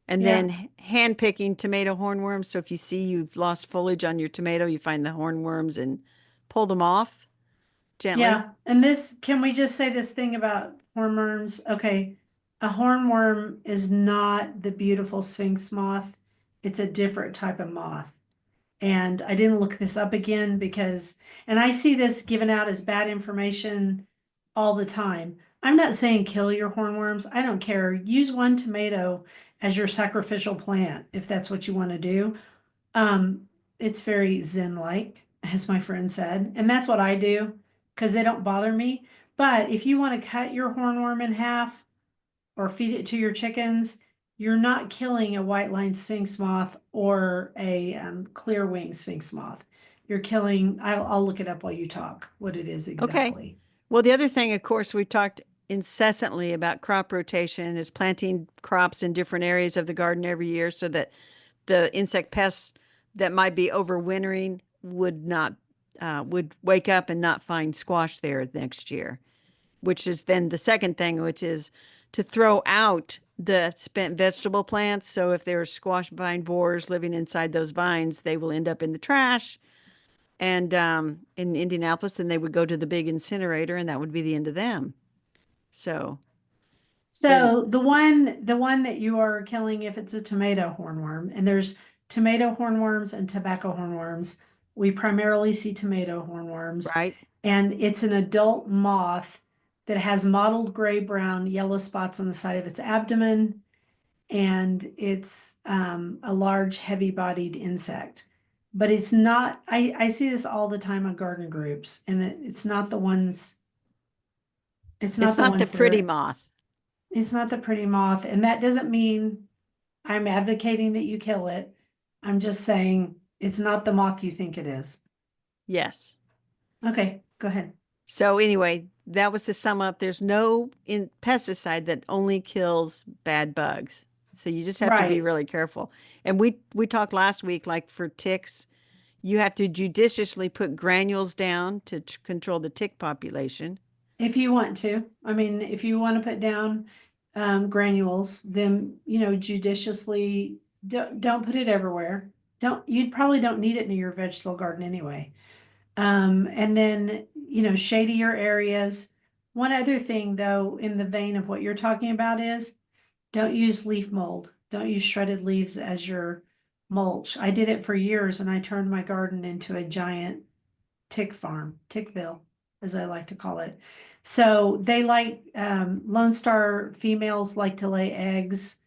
And Yeah. then hand picking tomato hornworms. So if you see you've lost foliage on your tomato, you find the hornworms and pull them off gently. Yeah. And this, can we just say this thing about hornworms? Okay. A hornworm is not the beautiful sphinx moth. It's a different type of moth. And I didn't look this up again because, and I see this given out as bad information all the time. I'm not saying kill your hornworms. I don't care. Use one tomato as your sacrificial plant if that's what you want to do. It's very Zen-like, as my friend said, and that's what I do because they don't bother me. But if you want to cut your hornworm in half or feed it to your chickens, you're not killing a white-lined sphinx moth or a clear wing sphinx moth. You're killing, I'll look it up while you talk, what it is Okay. exactly. Well, the other thing, of course, we've talked incessantly about crop rotation is planting crops in different areas of the garden every year so that the insect pests that might be overwintering would wake up and not find squash there next year, which is then the second thing, which is to throw out the spent vegetable plants. So if there's squash vine borers living inside those vines, they will end up in the trash. And in Indianapolis, then they would go to the big incinerator, and that would be the end of them. So then, So the one that you are killing, if it's a tomato hornworm, and there's tomato hornworms and tobacco hornworms, we primarily see tomato hornworms, right? and it's an adult moth that has mottled gray brown yellow spots on the side of its abdomen, and it's a large, heavy-bodied insect. But it's not, I see this all the time on garden groups, and it's not It's the not the ones that pretty are, moth. it's not the pretty moth, and that doesn't mean I'm advocating that you kill it. I'm just saying it's not the moth you think it is. Yes. Okay, go ahead. So anyway, that was to sum up. There's no pesticide that only kills bad bugs. So you just have to be Right. really careful. And we talked last week, like for ticks, you have to judiciously put granules down to control the tick population. If you want to, I mean, if you want to put down granules, then, judiciously, don't put it everywhere. You probably don't need it in your vegetable garden anyway. And then, shadier areas. One other thing though, in the vein of what you're talking about is Don't use leaf mold. Don't use shredded leaves as your mulch. I did it for years and I turned my garden into a giant tick farm, Tickville, as I like to call it. So they like, Lone Star females like to lay eggs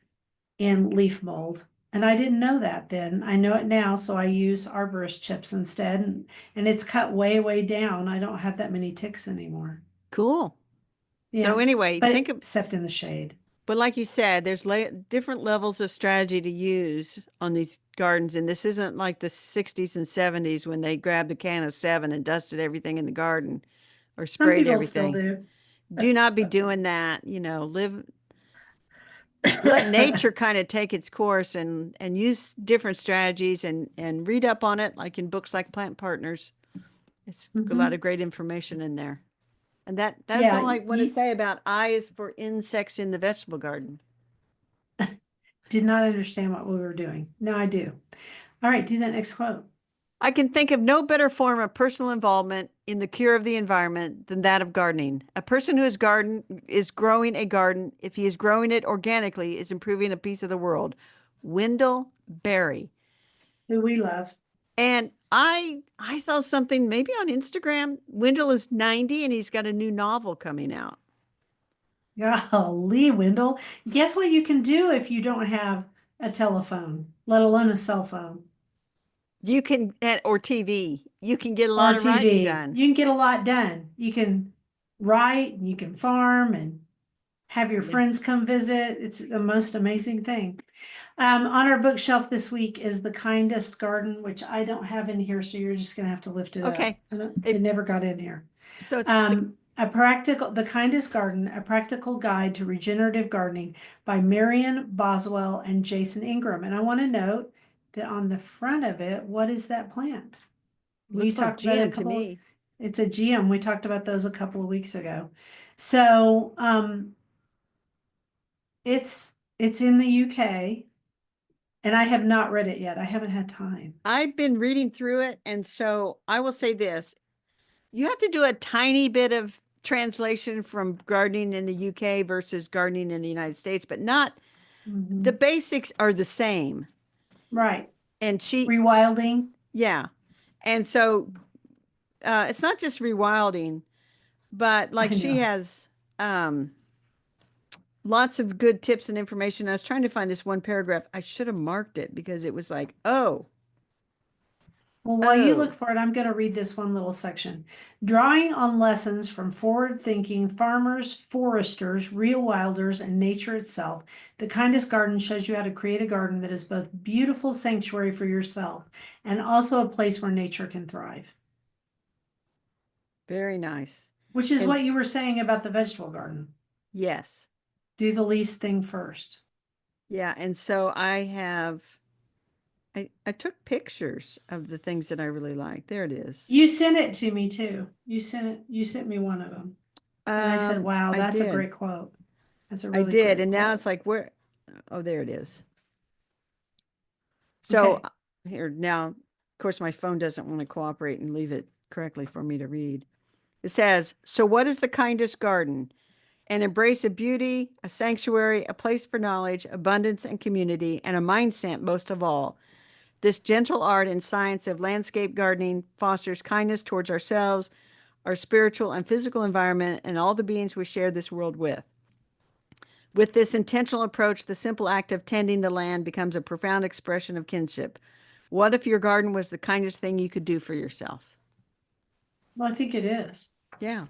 in leaf mold. And I didn't know that then. I know it now, so I use arborist chips instead. And it's cut way, way down. I don't have that many ticks anymore. Cool. So Yeah, anyway, but except in the shade. but like you said, there's different levels of strategy to use on these gardens, and this isn't like the 60s and 70s when they grabbed the can of seven and dusted everything in the garden or Some sprayed people still everything. do. Do not be doing that. Let nature kind of take its course and use different strategies and read up on it, like in books like Plant Partners. It's a lot Mhm. of great information in there. And that's all Yeah, I want to say about I is for insects in the vegetable garden. did not understand what we were doing. Now I do. All right, do that next quote. I can think of no better form of personal involvement in the cure of the environment than that of gardening. A person who is growing a garden, if he is growing it organically, is improving a piece of the world. Wendell Berry. Who we love. And I saw something maybe on Instagram. Wendell is 90 and he's got a new novel coming out. Golly, Wendell. Guess what you can do if you don't have a telephone, let alone a cell phone You can or TV. You can get a or lot a of writing TV? done. You can get a lot done. You can write, and you can farm, and have your Yeah. friends come visit. It's the most amazing thing. On our bookshelf this week is The Kindest Garden, which I don't have in here, so you're just gonna have to lift it up. Okay. It, It never got in here. so it's the The Kindest Garden, a practical guide to regenerative gardening by Marion Boswell and Jason Ingram. And I want to note that on the front of it, what is that plant? We looks like talked about it a GM to couple of, me. it's a GM. We talked about those a couple of weeks ago. So, it's in the UK and I have not read it yet. I haven't had time. I've been reading through it, and so I will say this. You have to do a tiny bit of translation from gardening in the UK versus gardening in the United States, but not the Mhm. basics are the same. Right. And Rewilding. yeah. And so it's not just rewilding, but like I she know. has lots of good tips and information. I was trying to find this one paragraph. I should have marked it because it was like, Well, while you look oh, for it, I'm going to read this one little section. Drawing on lessons from forward-thinking farmers, foresters, real wilders, and nature itself, The Kindest Garden shows you how to create a garden that is both beautiful sanctuary for yourself and also a place where nature can thrive, very nice. which is And what you were saying about the vegetable garden. yes, Do the least thing first. yeah. And so I took pictures of the things that I really like. There it is. You sent it to me too. You sent me one of them. And I said, wow, I that's a did. great quote. That's a I really did. great And now it's quote. like, where? Oh, there it is. So Okay. here now, of course, my phone doesn't want to cooperate and leave it correctly for me to read. It says, so what is the kindest garden? An embrace of beauty, a sanctuary, a place for knowledge, abundance, and community, and a mindset most of all. This gentle art and science of landscape gardening fosters kindness towards ourselves, our spiritual and physical environment, and all the beings we share this world with. With this intentional approach, the simple act of tending the land becomes a profound expression of kinship. What if your garden was the kindest thing you could do for yourself? Well, I think it is. Yeah.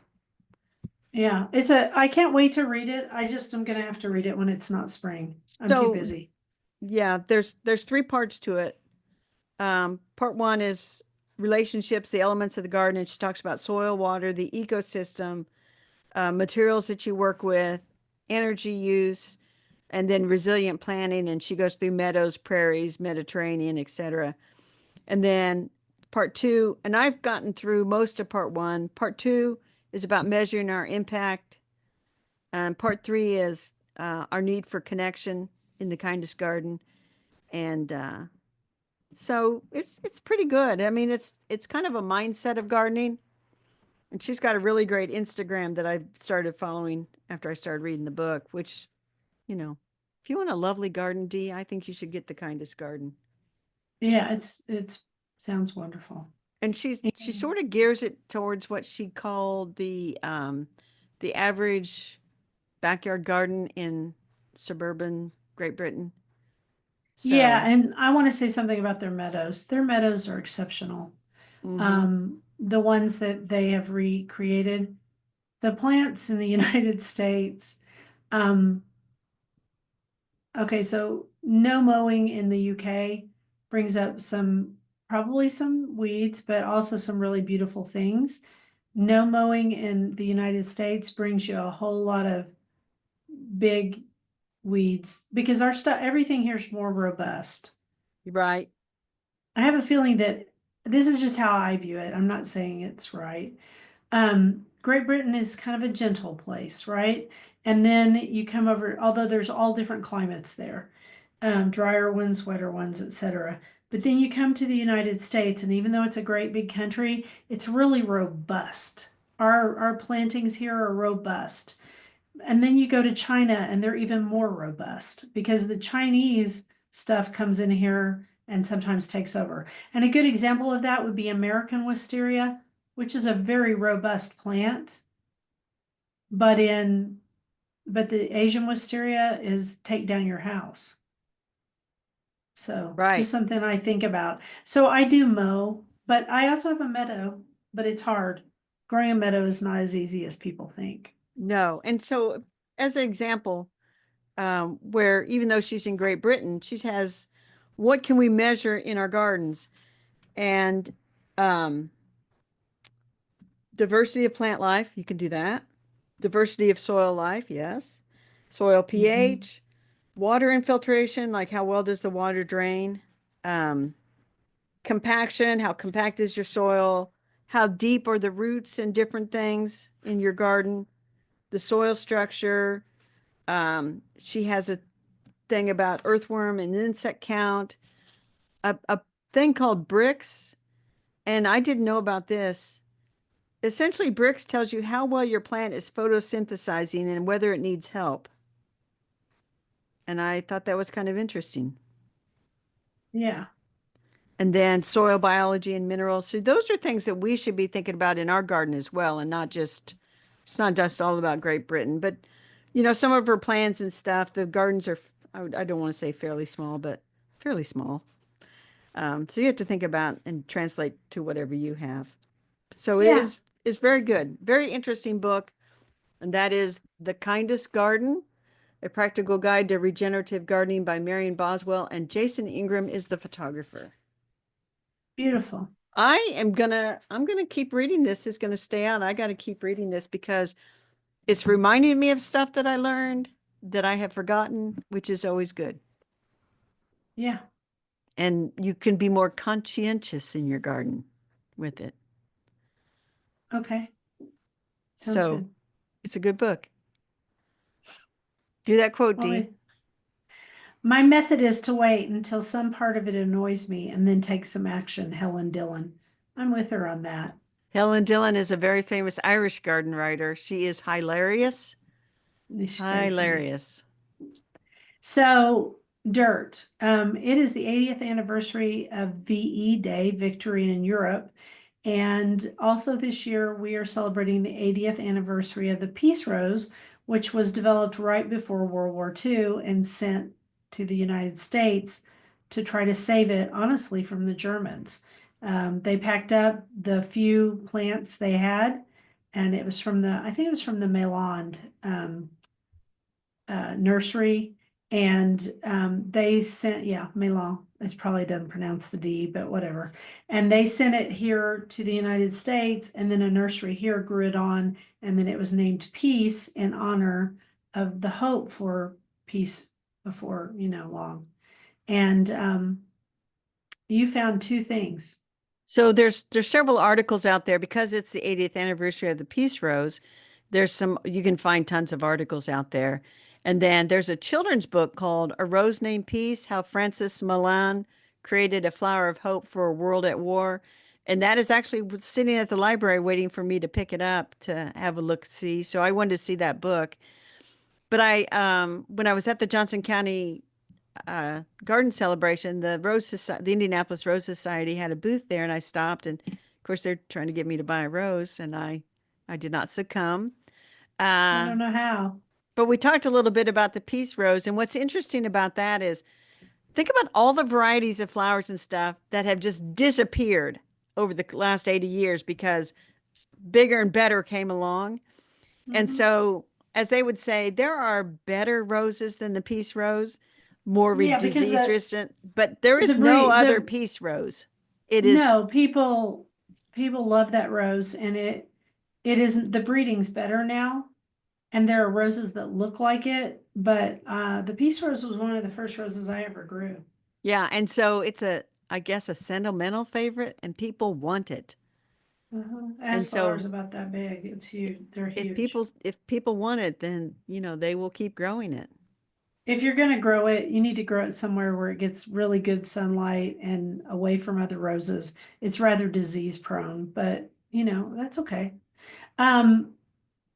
Yeah, I can't wait to read it. I just am gonna have to read it when it's not spring. I'm too So, busy. yeah, there's three parts to it. Part one is relationships, the elements of the garden, and she talks about soil, water, the ecosystem, materials that you work with, energy use, and then resilient planning. And she goes through meadows, prairies, Mediterranean, etc. And then part two, and I've gotten through most of part one. Part two is about measuring our impact. And part three is our need for connection in the kindest garden. And so it's pretty good. I mean, it's kind of a mindset of gardening. And she's got a really great Instagram that I started following after I started reading the book, which, you know, If you want a lovely garden, Dee, I think you should get the kindest garden. Yeah, it's sounds wonderful. And she And sort of gears it towards what she called the average backyard garden in suburban Great Britain. yeah, So, and I want to say something about their meadows. Their meadows are exceptional. hmm. The ones that they have recreated, the plants in the United States. Um, okay, so no mowing in the UK brings up probably some weeds, but also some really beautiful things. No mowing in the United States brings you a whole lot of big weeds because our stuff, everything here is more robust. Right. I have a feeling that this is just how I view it. I'm not saying it's right. Great Britain is kind of a gentle place, right? And then you come over, although there's all different climates there, drier ones, wetter ones, etc. But then you come to the United States, and even though it's a great big country, it's really robust. Our plantings here are robust. And then you go to China and they're even more robust because the Chinese stuff comes in here and sometimes takes over. And a good example of that would be American wisteria, which is a very robust plant, but in but the Asian wisteria is take down your house. So just Right. something I think about. So I do mow, but I also have a meadow, but it's hard. Growing a meadow is not as easy as people think. No. And so, as an example, where even though she's in Great Britain, she has what can we measure in our gardens? And um, diversity of plant life, you can do that. Diversity of soil life, yes. Soil Mhm. pH, water infiltration, like how well does the water drain? Um, Compaction, how compact is your soil? How deep are the roots and different things in your garden? The soil structure. She has a thing about earthworm and insect count, a thing called bricks. And I didn't know about this. Essentially, bricks tells you how well your plant is photosynthesizing and whether it needs help. And I thought that was kind of interesting. Yeah. And then soil biology and minerals. So those are things that we should be thinking about in our garden as well, and not just it's not just all about Great Britain, but some of her plants and stuff. The gardens are I don't want to say fairly small, but fairly small. So you have to think about and translate to whatever you have. So it Yeah. is very good, very interesting book, and that is The Kindest Garden: A Practical Guide to Regenerative Gardening by Marion Boswell, and Jason Ingram is the photographer. Beautiful. I'm gonna keep reading this. It's gonna stay out. I gotta keep reading this because it's reminding me of stuff that I learned that I have forgotten, which is always good. Yeah. And you can be more conscientious in your garden with it. Okay. Sounds So good. it's a good book. Do that quote, Well, Dee. my method is to wait until some part of it annoys me and then take some action. Helen Dillon. I'm with her on that. Helen Dillon is a very famous Irish garden writer. She is hilarious. She's very funny. Hilarious. So, dirt. It is the 80th anniversary of VE Day, Victory in Europe. And also this year, we are celebrating the 80th anniversary of the Peace Rose, which was developed right before World War II and sent to the United States to try to save it, honestly, from the Germans. They packed up the few plants they had, and it was I think it was from the Meland nursery. And they sent, yeah, Milan. It probably doesn't pronounce the D, but whatever. And they sent it here to the United States, and then a nursery here grew it on, and then it was named Peace in honor of the hope for peace before, long. And you found two things. So there's several articles out there because it's the 80th anniversary of the Peace Rose. There's some you can find tons of articles out there. And then there's a children's book called A Rose Named Peace: How Francis Milan Created a Flower of Hope for a World at War. And that is actually sitting at the library waiting for me to pick it up to have a look see. So I wanted to see that book. But when I was at the Johnson County garden celebration, the Indianapolis Rose Society had a booth there, and I stopped, and of course they're trying to get me to buy a rose, and I did not succumb. I Uh, don't know how. but we talked a little bit about the peace rose, and what's interesting about that is think about all the varieties of flowers and stuff that have just disappeared over the last 80 years because bigger and better came along. And Mhm. so, as they would say, there are better roses than the peace rose, more Yeah, because disease resistant, but there the is no breed other the peace rose. It is, no, people love that rose, and it isn't, the breeding's better now, and there are roses that look like it, but the peace rose was one of the first roses I ever grew. yeah. And so it's I guess, a sentimental favorite, and people want it. It And has flowers so, about that big. It's huge. They're huge. if people want it, then they will keep growing it. If you're gonna grow it, you need to grow it somewhere where it gets really good sunlight and away from other roses. It's rather disease prone, but that's okay. Um,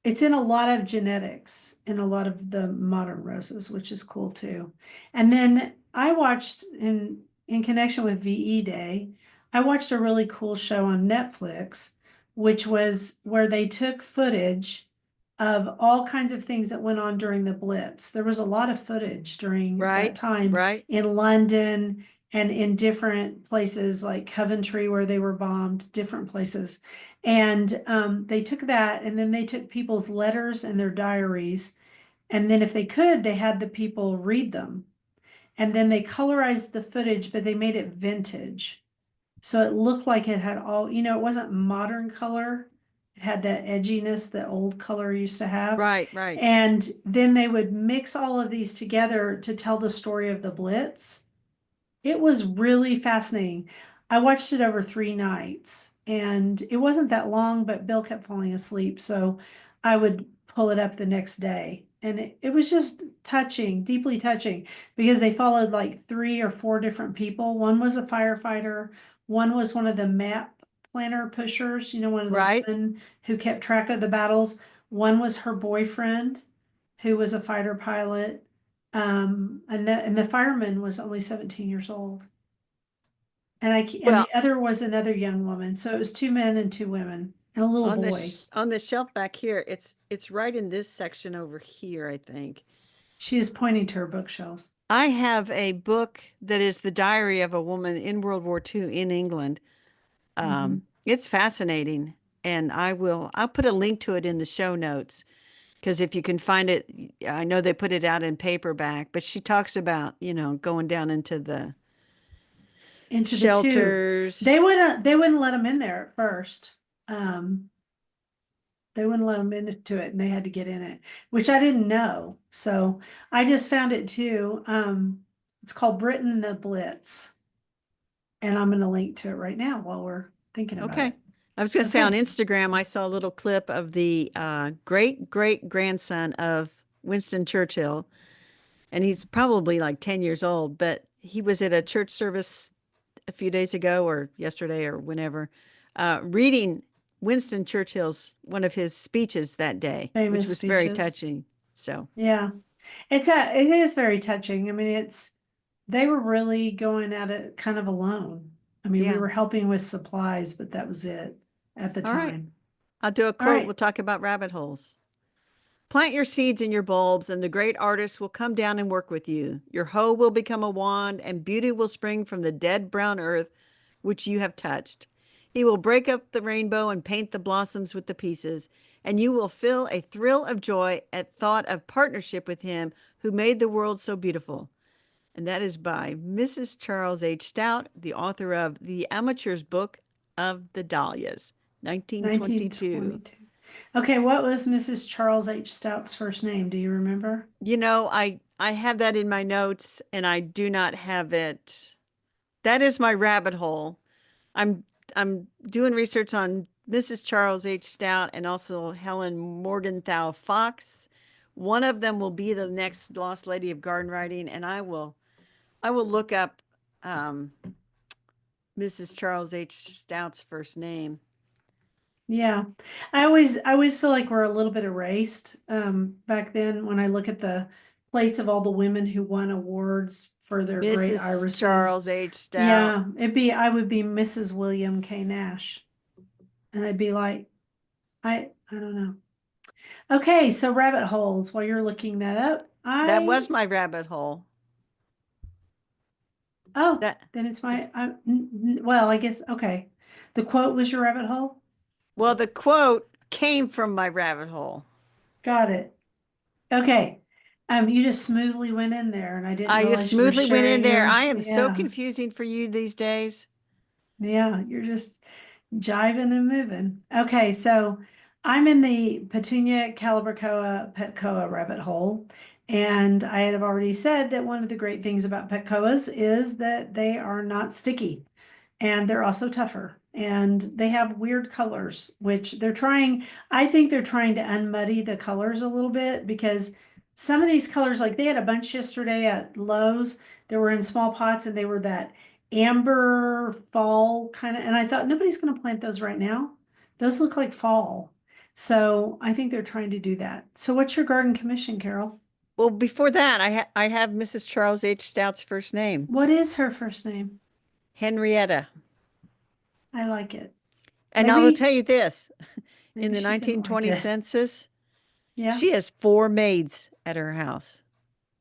it's in a lot of genetics in a lot of the modern roses, which is cool too. And then I watched in connection with VE Day, I watched a really cool show on Netflix, which was where they took footage of all kinds of things that went on during the Blitz. There was a lot of footage during that Right? time Right? in London and in different places like Coventry where they were bombed, different places. And they took that and then they took people's letters and their diaries. And then if they could, they had the people read them. And then they colorized the footage, but they made it vintage. So it looked like it had it wasn't modern color. It had that edginess that old color used to have. Right, right. And then they would mix all of these together to tell the story of the Blitz. It was really fascinating. I watched it over 3 nights and it wasn't that long, but Bill kept falling asleep. So I would pull it up the next day. And it was just touching, deeply touching, because they followed like 3 or 4 different people. One was a firefighter, one was one of the map planner pushers, one of the Right. women who kept track of the battles. One was her boyfriend, who was a fighter pilot. And the fireman was only 17 years old. And Well, the other was another young woman. So it was 2 men and 2 women and a little boy. on the shelf back here, it's right in this section over here, I think. She is pointing to her bookshelves. I have a book that is the diary of a woman in World War II in England. Mhm. It's fascinating, and I'll put a link to it in the show notes because if you can find it, I know they put it out in paperback, but she talks about, going down into the Into the tube. shelters. They wouldn't let them in there at first. Um, they wouldn't let them into it and they had to get in it, which I didn't know. So I just found it too. It's called Britain the Blitz. And I'm going to link to it right now while we're thinking about Okay. it. I was going to say on Okay. Instagram, I saw a little clip of the great great grandson of Winston Churchill, and he's probably like 10 years old, but he was at a church service a few days ago or yesterday or whenever, reading Winston Churchill's one of his speeches that day, which Famous was very speeches. touching. So, Yeah. It is very touching. I mean, they were really going at it kind of alone. I mean, we yeah. were helping with supplies, but that was it at the All right. time. I'll do a All quote. We'll right. talk about rabbit holes. Plant your seeds in your bulbs, and the great artist will come down and work with you. Your hoe will become a wand, and beauty will spring from the dead brown earth which you have touched. He will break up the rainbow and paint the blossoms with the pieces, and you will feel a thrill of joy at thought of partnership with him who made the world so beautiful. And that is by Mrs. Charles H. Stout, the author of The Amateur's Book of the Dahlias, 1922. 1922. Okay, what was Mrs. Charles H. Stout's first name? Do you remember? I have that in my notes and I do not have it. That is my rabbit hole. I'm I'm doing research on Mrs. Charles H. Stout and also Helen Morgenthau Fox. One of them will be the next Lost Lady of Garden Writing, and I will look up Mrs. Charles H. Stout's first name. Yeah. I always feel like we're a little bit erased. Back then when I look at the plates of all the women who won awards for their great Mrs. irises. Charles H. Stout. Yeah, I would be Mrs. William K. Nash. And I'd be like, I don't know. Okay, so rabbit holes, while you're looking that up, That was my rabbit hole. oh, That then it's well, I guess, okay. The quote was your rabbit hole? well, the quote came from my rabbit hole. Got it. Okay. You just smoothly went in there and I didn't I just realize you were smoothly went in sharing there. your, I am so yeah, confusing for you these days. yeah, you're just jiving and moving. Okay, so I'm in the Petunia calibrachoa petcoa rabbit hole. And I had already said that one of the great things about petcoas is that they are not sticky. And they're also tougher and they have weird colors, which I think they're trying to unmuddy the colors a little bit because some of these colors, like they had a bunch yesterday at Lowe's, they were in small pots and they were that amber fall kind of, and I thought nobody's going to plant those right now. Those look like fall. So I think they're trying to do that. So what's your garden commission, Carol? Well, before that, I have Mrs. Charles H. Stout's first name, What is her first name? Henrietta. I like it. And I will Maybe, tell you this, in maybe the she didn't like 1920 it. census, Yeah. she has four maids at her house.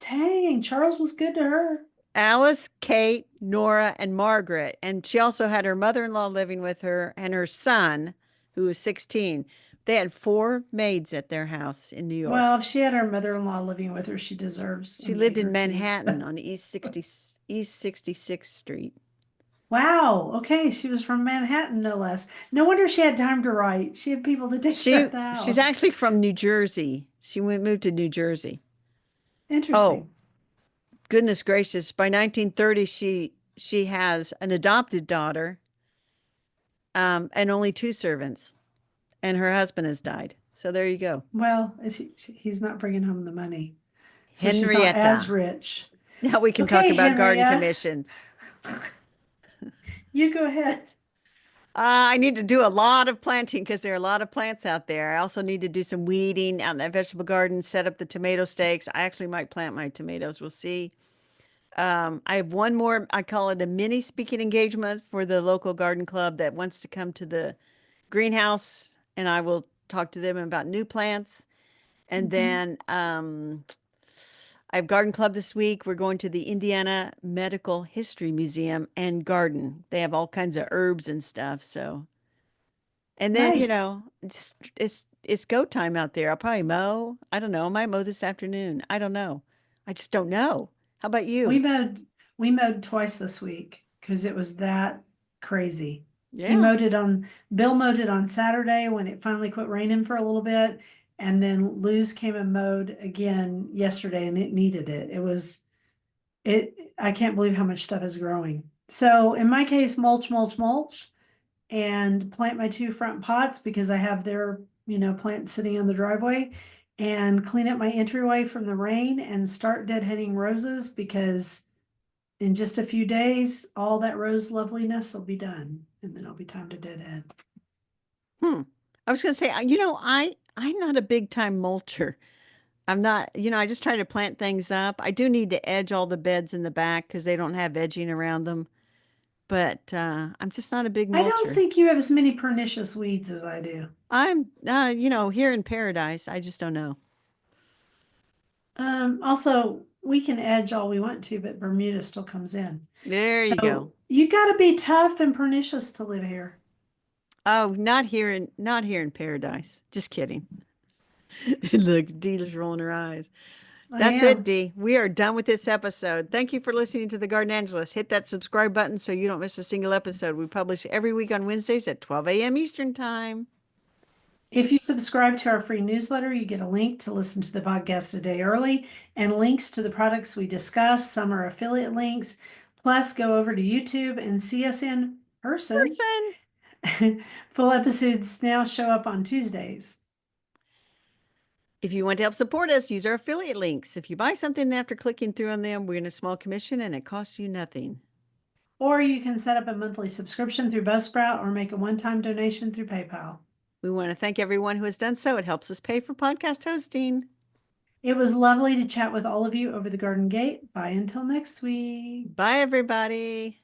Dang, Charles was good to her. Alice, Kate, Nora, and Margaret. And she also had her mother-in-law living with her and her son, who was 16. They had four maids at their house in New Well, York. if she had her mother-in-law living with her, she deserves a She lived maid in or two. Manhattan on East 66th Street. Wow. Okay. She was from Manhattan, no less. No wonder she had time to write. She had people to take care of the She's house. actually from New Jersey. She moved to New Jersey. Oh, Interesting. goodness gracious. By 1930 she has an adopted daughter and only two servants and her husband has died. So there you go. Well, he's not bringing home the money, so she's not as Henrietta. rich. Now we can talk Okay, about garden Henria, commissions. you go ahead. I need to do a lot of planting because there are a lot of plants out there. I also need to do some weeding out in that vegetable garden, set up the tomato stakes. I actually might plant my tomatoes. We'll see. I have one more, I call it a mini speaking engagement for the local garden club that wants to come to the greenhouse, and I will talk to them about new plants. And Mhm. then I have garden club this week. We're going to the Indiana Medical History Museum and Garden. They have all kinds of herbs and stuff. So, and then Nice. it's go time out there. I'll probably mow. I don't know. I might mow this afternoon. I don't know. I just don't know. How about We you? mowed we mowed twice this week because it was that crazy. He Yeah. mowed it on Bill mowed it on Saturday when it finally quit raining for a little bit. And then Luz came and mowed again yesterday and it needed it. I can't believe how much stuff is growing. So in my case, mulch, mulch, mulch, and plant my two front pots because I have their, plants sitting on the driveway and clean up my entryway from the rain and start deadheading roses because in just a few days, all that rose loveliness will be done, and then it'll be time to deadhead. Hmm. I was going to say, I'm not a big time mulcher. I'm not, I just try to plant things up. I do need to edge all the beds in the back because they don't have edging around them. But I'm just not a big I don't mulcher. think you have as many pernicious weeds as I do. I'm, here in paradise. I just don't know. Also, we can edge all we want to, but Bermuda still comes in. There you go. So you got to be tough and pernicious to live here. Oh, not here in paradise. Just kidding. Look, Dee's rolling her eyes. I That's it, am. Dee. We are done with this episode. Thank you for listening to the Garden Angelus. Hit that subscribe button so you don't miss a single episode. We publish every week on Wednesdays at 12 a.m. Eastern Time. If you subscribe to our free newsletter, you get a link to listen to the podcast a day early and links to the products we discuss. Some are affiliate links. Plus, go over to YouTube and see us in person. Person. Full episodes now show up on Tuesdays. If you want to help support us, use our affiliate links. If you buy something after clicking through on them, we're in a small commission and it costs you nothing. Or you can set up a monthly subscription through Buzzsprout or make a one-time donation through PayPal. We want to thank everyone who has done so. It helps us pay for podcast hosting. It was lovely to chat with all of you over the garden gate. Bye until next week. Bye, everybody.